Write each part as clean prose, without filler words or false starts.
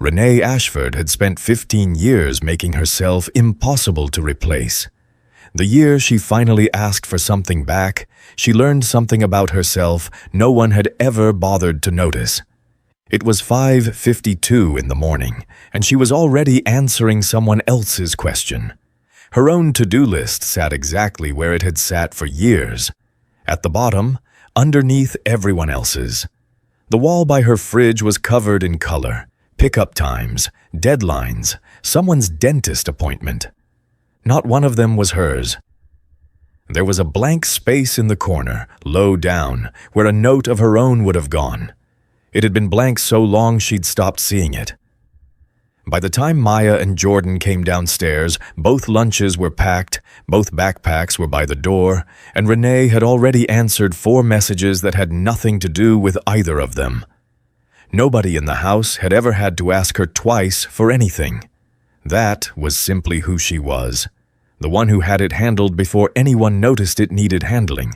Renee Ashford had spent 15 years making herself impossible to replace. The year she finally asked for something back, she learned something about herself no one had ever bothered to notice. It was 5:52 in the morning, and she was already answering someone else's question. Her own to-do list sat exactly where it had sat for years. At the bottom, underneath everyone else's. The wall by her fridge was covered in color, pickup times, deadlines, someone's dentist appointment. Not one of them was hers. There was a blank space in the corner, low down, where a note of her own would have gone. It had been blank so long she'd stopped seeing it. By the time Maya and Jordan came downstairs, both lunches were packed, both backpacks were by the door, and Renee had already answered 4 messages that had nothing to do with either of them. Nobody in the house had ever had to ask her twice for anything. That was simply who she was, the one who had it handled before anyone noticed it needed handling.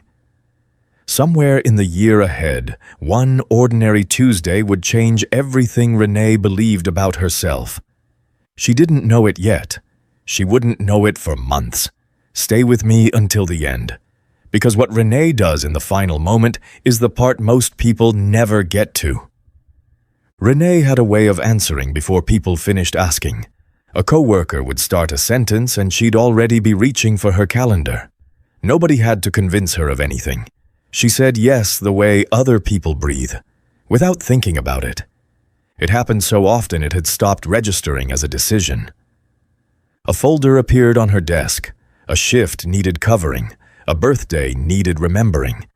Somewhere in the year ahead, one ordinary Tuesday would change everything Renee believed about herself. She didn't know it yet. She wouldn't know it for months. Stay with me until the end. Because what Renee does in the final moment is the part most people never get to. Renee had a way of answering before people finished asking. A coworker would start a sentence and she'd already be reaching for her calendar. Nobody had to convince her of anything. She said yes the way other people breathe, without thinking about it. It happened so often it had stopped registering as a decision. A folder appeared on her desk. A shift needed covering. A birthday needed remembering.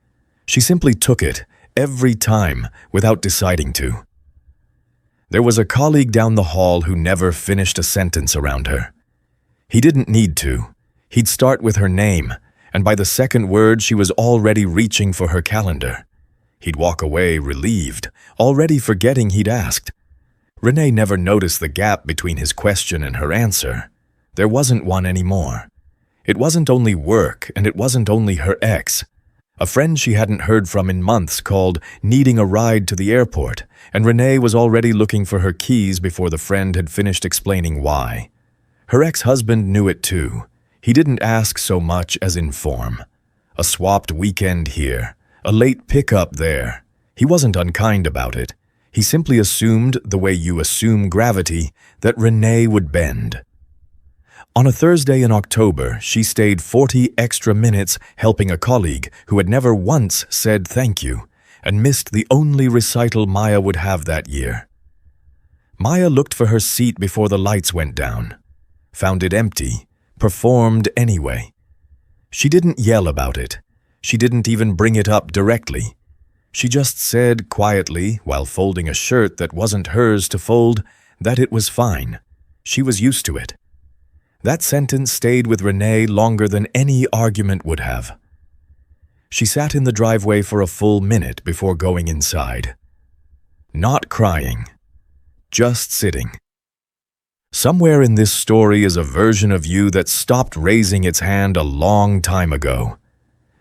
She simply took it, every time, without deciding to. There was a colleague down the hall who never finished a sentence around her. He didn't need to. He'd start with her name, and by the second word she was already reaching for her calendar. He'd walk away relieved, already forgetting he'd asked. Renee never noticed the gap between his question and her answer. There wasn't one anymore. It wasn't only work, and it wasn't only her ex. A friend she hadn't heard from in months called, needing a ride to the airport, and Renee was already looking for her keys before the friend had finished explaining why. Her ex-husband knew it too. He didn't ask so much as inform. A swapped weekend here, a late pickup there. He wasn't unkind about it. He simply assumed, the way you assume gravity, that Renee would bend. On a Thursday in October, she stayed 40 extra minutes helping a colleague who had never once said thank you and missed the only recital Maya would have that year. Maya looked for her seat before the lights went down, found it empty, performed anyway. She didn't yell about it. She didn't even bring it up directly. She just said quietly, while folding a shirt that wasn't hers to fold, that it was fine. She was used to it. That sentence stayed with Renee longer than any argument would have. She sat in the driveway for a full minute before going inside. Not crying, just sitting. Somewhere in this story is a version of you that stopped raising its hand a long time ago.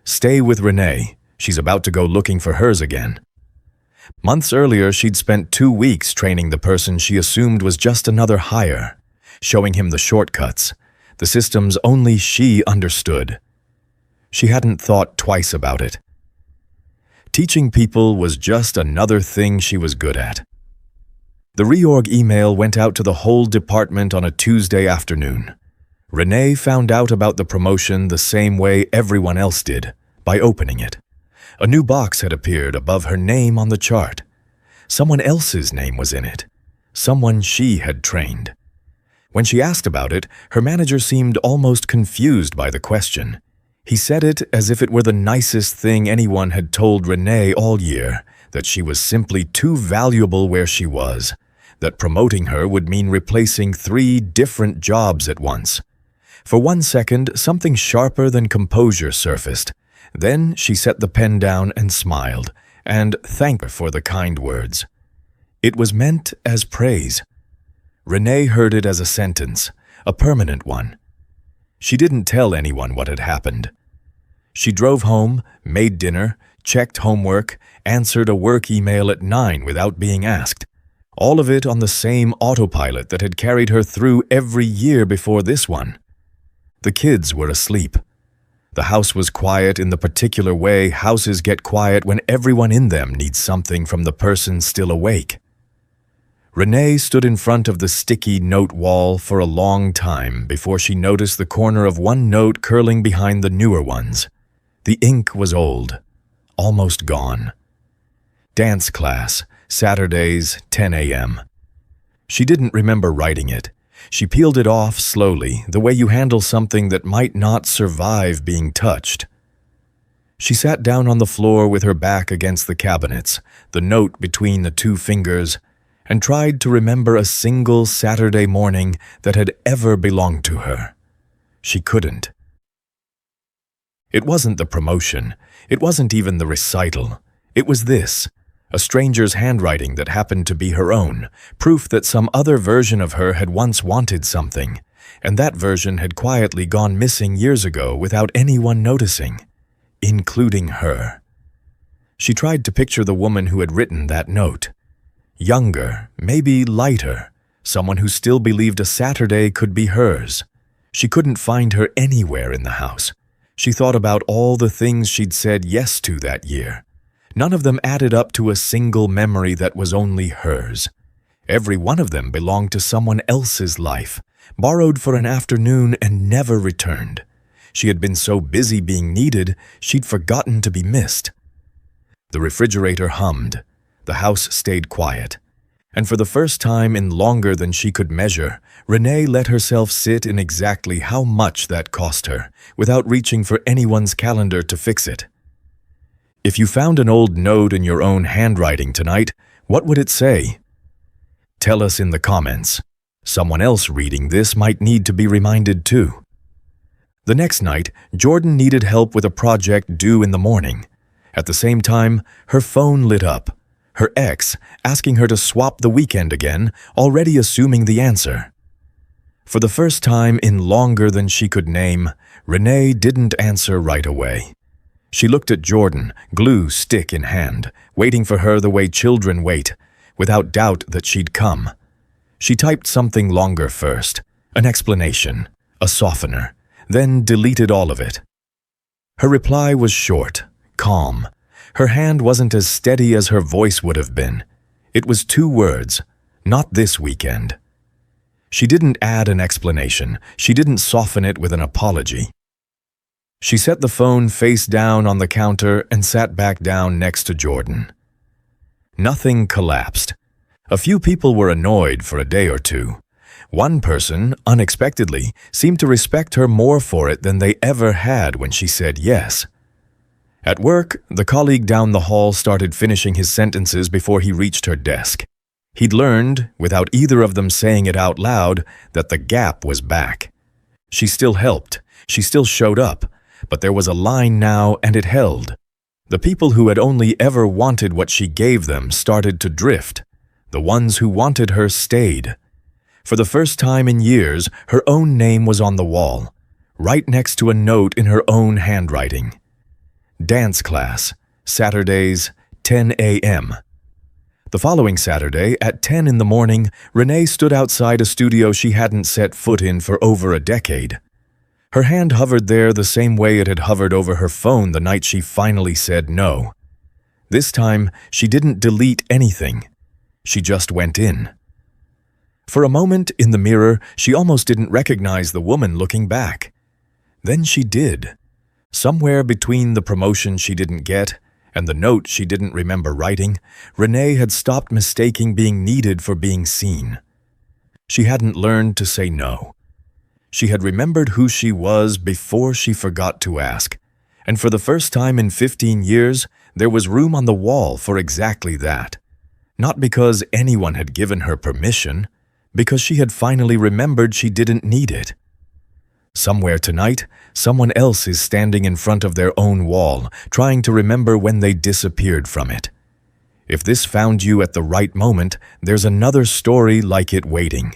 Stay with Renee. She's about to go looking for hers again. Months earlier, she'd spent 2 weeks training the person she assumed was just another hire, showing him the shortcuts, the systems only she understood. She hadn't thought twice about it. Teaching people was just another thing she was good at. The reorg email went out to the whole department on a Tuesday afternoon. Renee found out about the promotion the same way everyone else did, by opening it. A new box had appeared above her name on the chart. Someone else's name was in it, someone she had trained. When she asked about it, her manager seemed almost confused by the question. He said it as if it were the nicest thing anyone had told Renee all year, that she was simply too valuable where she was, that promoting her would mean replacing 3 different jobs at once. For 1 second, something sharper than composure surfaced. Then she set the pen down and smiled, and thanked her for the kind words. It was meant as praise. Renee heard it as a sentence, a permanent one. She didn't tell anyone what had happened. She drove home, made dinner, checked homework, answered a work email at 9 without being asked. all of it on the same autopilot that had carried her through every year before this one. The kids were asleep. The house was quiet in the particular way houses get quiet when everyone in them needs something from the person still awake. Renee stood in front of the sticky note wall for a long time before she noticed the corner of one note curling behind the newer ones. The ink was old, almost gone. Dance class, Saturdays, 10 a.m. She didn't remember writing it. She peeled it off slowly, the way you handle something that might not survive being touched. She sat down on the floor with her back against the cabinets, the note between the two fingers, and tried to remember a single Saturday morning that had ever belonged to her. She couldn't. It wasn't the promotion. It wasn't even the recital. It was this, a stranger's handwriting that happened to be her own, proof that some other version of her had once wanted something, and that version had quietly gone missing years ago without anyone noticing, including her. She tried to picture the woman who had written that note. Younger, maybe lighter, someone who still believed a Saturday could be hers. She couldn't find her anywhere in the house. She thought about all the things she'd said yes to that year. None of them added up to a single memory that was only hers. Every one of them belonged to someone else's life, borrowed for an afternoon and never returned. She had been so busy being needed, she'd forgotten to be missed. The refrigerator hummed. The house stayed quiet. And for the first time in longer than she could measure, Renee let herself sit in exactly how much that cost her, without reaching for anyone's calendar to fix it. If you found an old note in your own handwriting tonight, what would it say? Tell us in the comments. Someone else reading this might need to be reminded too. The next night, Jordan needed help with a project due in the morning. At the same time, her phone lit up. Her ex, asking her to swap the weekend again, already assuming the answer. For the first time in longer than she could name, Renee didn't answer right away. She looked at Jordan, glue stick in hand, waiting for her the way children wait, without doubt that she'd come. She typed something longer first, an explanation, a softener, then deleted all of it. Her reply was short, calm. Her hand wasn't as steady as her voice would have been. It was 2 words, not this weekend. She didn't add an explanation. She didn't soften it with an apology. She set the phone face down on the counter and sat back down next to Jordan. Nothing collapsed. A few people were annoyed for a day or two. One person, unexpectedly, seemed to respect her more for it than they ever had when she said yes. At work, the colleague down the hall started finishing his sentences before he reached her desk. He'd learned, without either of them saying it out loud, that the gap was back. She still helped, she still showed up, but there was a line now and it held. The people who had only ever wanted what she gave them started to drift. The ones who wanted her stayed. For the first time in years, her own name was on the wall, right next to a note in her own handwriting. Dance class, Saturdays, 10 a.m. The following Saturday, at 10 in the morning, Renee stood outside a studio she hadn't set foot in for over a decade. Her hand hovered there the same way it had hovered over her phone the night she finally said no. This time, she didn't delete anything. She just went in. For a moment, in the mirror, she almost didn't recognize the woman looking back. Then she did. Somewhere between the promotion she didn't get and the note she didn't remember writing, Renee had stopped mistaking being needed for being seen. She hadn't learned to say no. She had remembered who she was before she forgot to ask, and for the first time in 15 years, there was room on the wall for exactly that. Not because anyone had given her permission, because she had finally remembered she didn't need it. Somewhere tonight, someone else is standing in front of their own wall, trying to remember when they disappeared from it. If this found you at the right moment, there's another story like it waiting.